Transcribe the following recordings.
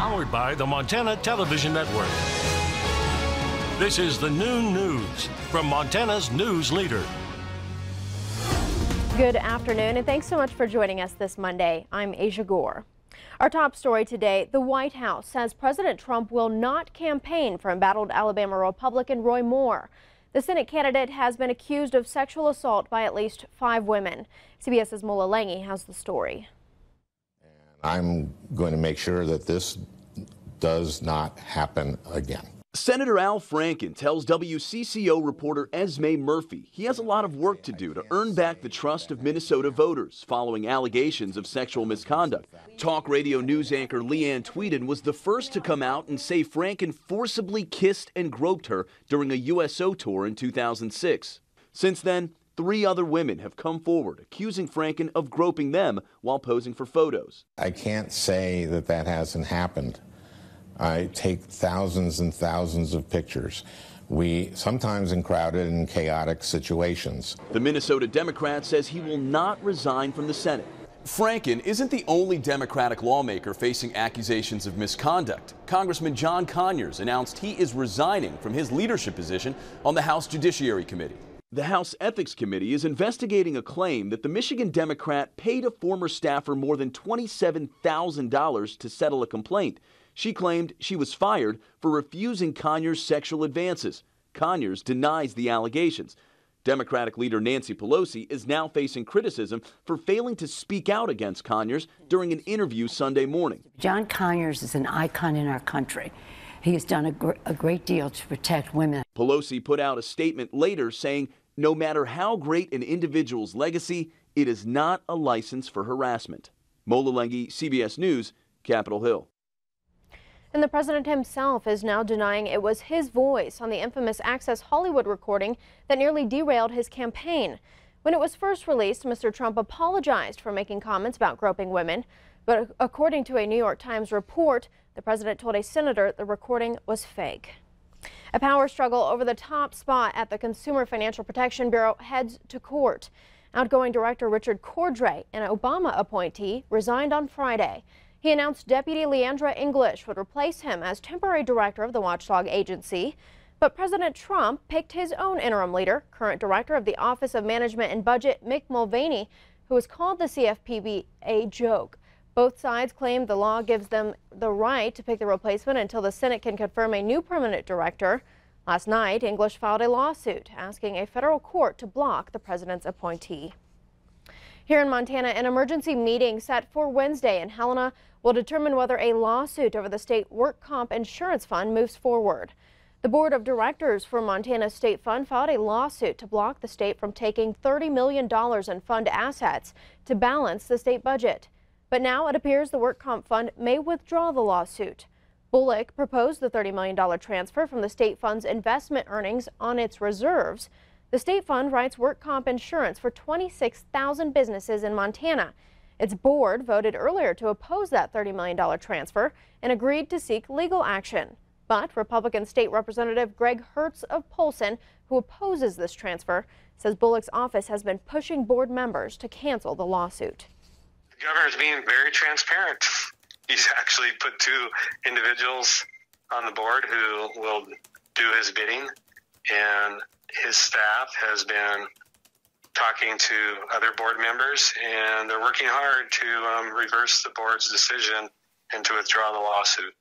Powered by the Montana Television Network. This is the Noon News from Montana's news leader. Good afternoon, and thanks so much for joining us this Monday. I'm Aja Goare. Our top story today, the White House says President Trump will not campaign for embattled Alabama Republican Roy Moore. The Senate candidate has been accused of sexual assault by at least 5 women. CBS's Mola Langi has the story. I'm going to make sure that this does not happen again. Senator Al Franken tells WCCO reporter Esme Murphy he has a lot of work to do to earn back the trust of Minnesota voters following allegations of sexual misconduct. Talk radio news anchor Leanne Tweeden was the first to come out and say Franken forcibly kissed and groped her during a USO tour in 2006. Since then, 3 other women have come forward accusing Franken of groping them while posing for photos. I can't say that that hasn't happened. I take thousands and thousands of pictures. We sometimes in crowded and chaotic situations. The Minnesota Democrat says he will not resign from the Senate. Franken isn't the only Democratic lawmaker facing accusations of misconduct. Congressman John Conyers announced he is resigning from his leadership position on the House Judiciary Committee. The House Ethics Committee is investigating a claim that the Michigan Democrat paid a former staffer more than $27,000 to settle a complaint. She claimed she was fired for refusing Conyers' sexual advances. Conyers denies the allegations. Democratic leader Nancy Pelosi is now facing criticism for failing to speak out against Conyers during an interview Sunday morning. John Conyers is an icon in our country. He has done a great deal to protect women. Pelosi put out a statement later saying, no matter how great an individual's legacy, it is not a license for harassment. Mola Lengi, CBS News, Capitol Hill. And the president himself is now denying it was his voice on the infamous Access Hollywood recording that nearly derailed his campaign. When it was first released, Mr. Trump apologized for making comments about groping women. But according to a New York Times report, the president told a senator the recording was fake. A power struggle over the top spot at the Consumer Financial Protection Bureau heads to court. Outgoing Director Richard Cordray, an Obama appointee, resigned on Friday. He announced Deputy Leandra English would replace him as temporary director of the watchdog agency. But President Trump picked his own interim leader, current director of the Office of Management and Budget, Mick Mulvaney, who has called the CFPB a joke. Both sides claim the law gives them the right to pick the replacement until the Senate can confirm a new permanent director. Last night, English filed a lawsuit asking a federal court to block the president's appointee. Here in Montana, an emergency meeting set for Wednesday in Helena will determine whether a lawsuit over the state work comp insurance fund moves forward. The board of directors for Montana State Fund filed a lawsuit to block the state from taking $30 million in fund assets to balance the state budget. But now it appears the work comp fund may withdraw the lawsuit. Bullock proposed the $30 million transfer from the state fund's investment earnings on its reserves. The state fund writes work comp insurance for 26,000 businesses in Montana. Its board voted earlier to oppose that $30 million transfer and agreed to seek legal action. But Republican State Representative Greg Hertz of Polson, who opposes this transfer, says Bullock's office has been pushing board members to cancel the lawsuit. The governor is being very transparent. He's actually put 2 individuals on the board who will do his bidding, and his staff has been talking to other board members, and they're working hard to reverse the board's decision and to withdraw the lawsuit.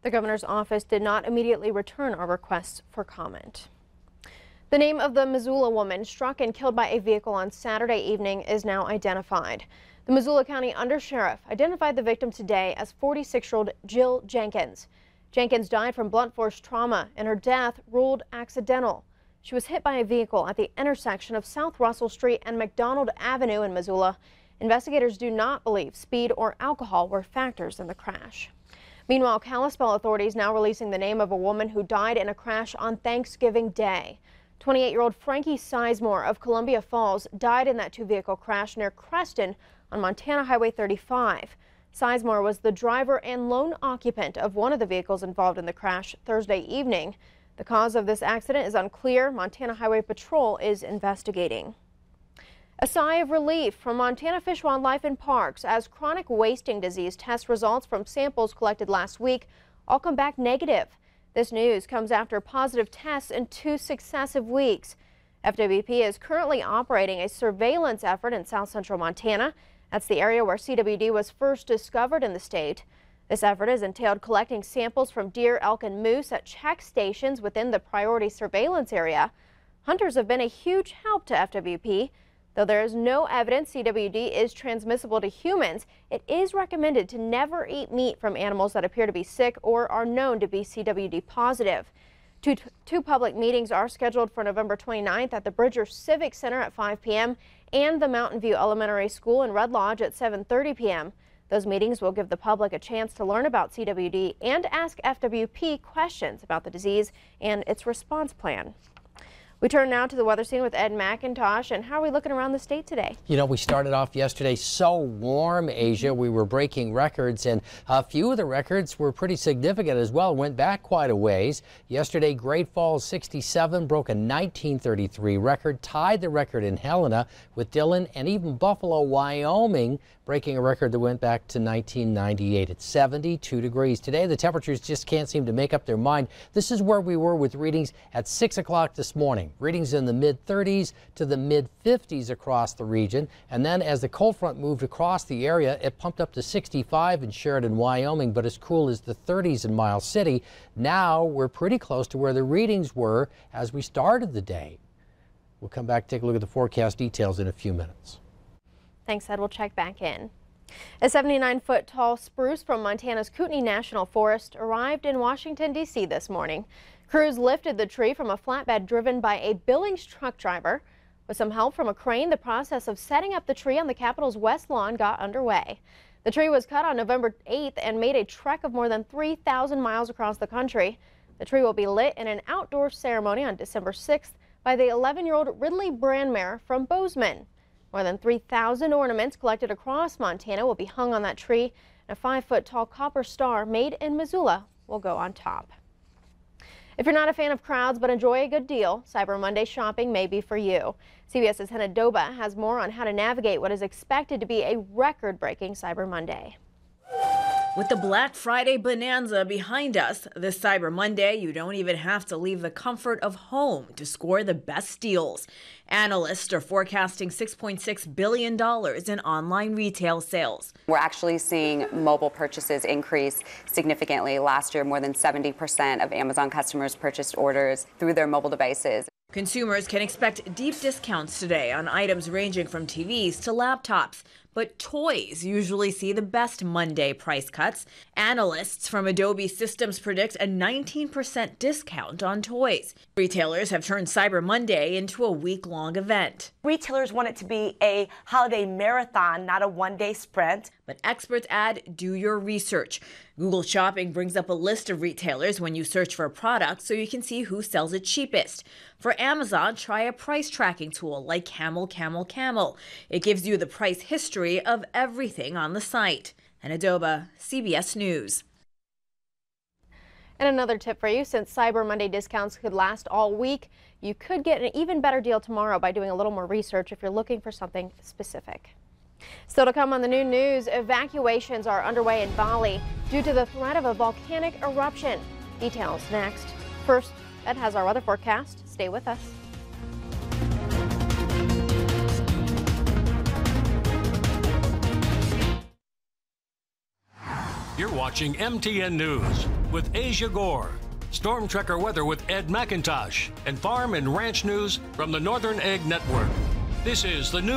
The governor's office did not immediately return our requests for comment. The name of the Missoula woman struck and killed by a vehicle on Saturday evening is now identified. The Missoula County Undersheriff identified the victim today as 46-year-old Jill Jenkins. Jenkins died from blunt force trauma, and her death ruled accidental. She was hit by a vehicle at the intersection of South Russell Street and McDonald Avenue in Missoula. Investigators do not believe speed or alcohol were factors in the crash. Meanwhile, Kalispell authorities now releasing the name of a woman who died in a crash on Thanksgiving Day. 28-year-old Frankie Sizemore of Columbia Falls died in that 2-vehicle crash near Creston on Montana Highway 35. Sizemore was the driver and lone occupant of one of the vehicles involved in the crash Thursday evening. The cause of this accident is unclear. Montana Highway Patrol is investigating. A sigh of relief from Montana Fish, Wildlife and Parks as chronic wasting disease test results from samples collected last week all come back negative. This news comes after positive tests in 2 successive weeks. FWP is currently operating a surveillance effort in south central Montana. That's the area where CWD was first discovered in the state. This effort has entailed collecting samples from deer, elk, and moose at check stations within the priority surveillance area. Hunters have been a huge help to FWP. Though there is no evidence CWD is transmissible to humans, it is recommended to never eat meat from animals that appear to be sick or are known to be CWD positive. Two public meetings are scheduled for November 29th at the Bridger Civic Center at 5 p.m. and the Mountain View Elementary School in Red Lodge at 7:30 p.m. Those meetings will give the public a chance to learn about CWD and ask FWP questions about the disease and its response plan. We turn now to the weather scene with Ed McIntosh. And how are we looking around the state today? You know, we started off yesterday so warm, Asia. We were breaking records, and a few of the records were pretty significant as well. Went back quite a ways. Yesterday, Great Falls 67 broke a 1933 record, tied the record in Helena with Dillon, and even Buffalo, Wyoming, breaking a record that went back to 1998 at 72 degrees. Today, the temperatures just can't seem to make up their mind. This is where we were with readings at 6 o'clock this morning. Readings in the mid-30s to the mid-50s across the region. And then as the cold front moved across the area, it pumped up to 65 in Sheridan, Wyoming, but as cool as the 30s in Miles City. Now we're pretty close to where the readings were as we started the day. We'll come back, take a look at the forecast details in a few minutes. Thanks, Ed. We'll check back in. A 79-foot tall spruce from Montana's Kootenai National Forest arrived in Washington, D.C. this morning. Crews lifted the tree from a flatbed driven by a Billings truck driver. With some help from a crane, the process of setting up the tree on the Capitol's west lawn got underway. The tree was cut on November 8th and made a trek of more than 3,000 miles across the country. The tree will be lit in an outdoor ceremony on December 6th by the 11-year-old Ridley Brandmare from Bozeman. More than 3,000 ornaments collected across Montana will be hung on that tree, and a 5-foot-tall copper star made in Missoula will go on top. If you're not a fan of crowds but enjoy a good deal, Cyber Monday shopping may be for you. CBS's Hannah Doba has more on how to navigate what is expected to be a record-breaking Cyber Monday. With the Black Friday bonanza behind us, this Cyber Monday, you don't even have to leave the comfort of home to score the best deals. Analysts are forecasting $6.6 billion in online retail sales. We're actually seeing mobile purchases increase significantly. Last year, more than 70% of Amazon customers purchased orders through their mobile devices. Consumers can expect deep discounts today on items ranging from TVs to laptops. But toys usually see the best Monday price cuts. Analysts from Adobe Systems predict a 19% discount on toys. Retailers have turned Cyber Monday into a week-long event. Retailers want it to be a holiday marathon, not a one-day sprint. But experts add, do your research. Google Shopping brings up a list of retailers when you search for a product so you can see who sells it cheapest. For Amazon, try a price tracking tool like Camel. It gives you the price history of everything on the site. Hannah Doba, CBS News. And another tip for you, since Cyber Monday discounts could last all week, you could get an even better deal tomorrow by doing a little more research if you're looking for something specific. Still to come on the noon news, evacuations are underway in Bali due to the threat of a volcanic eruption. Details next. First, Ed has our weather forecast. Stay with us. You're watching MTN News with Aja Goare, Storm Tracker weather with Ed McIntosh, and farm and ranch news from the Northern Egg Network. This is the news.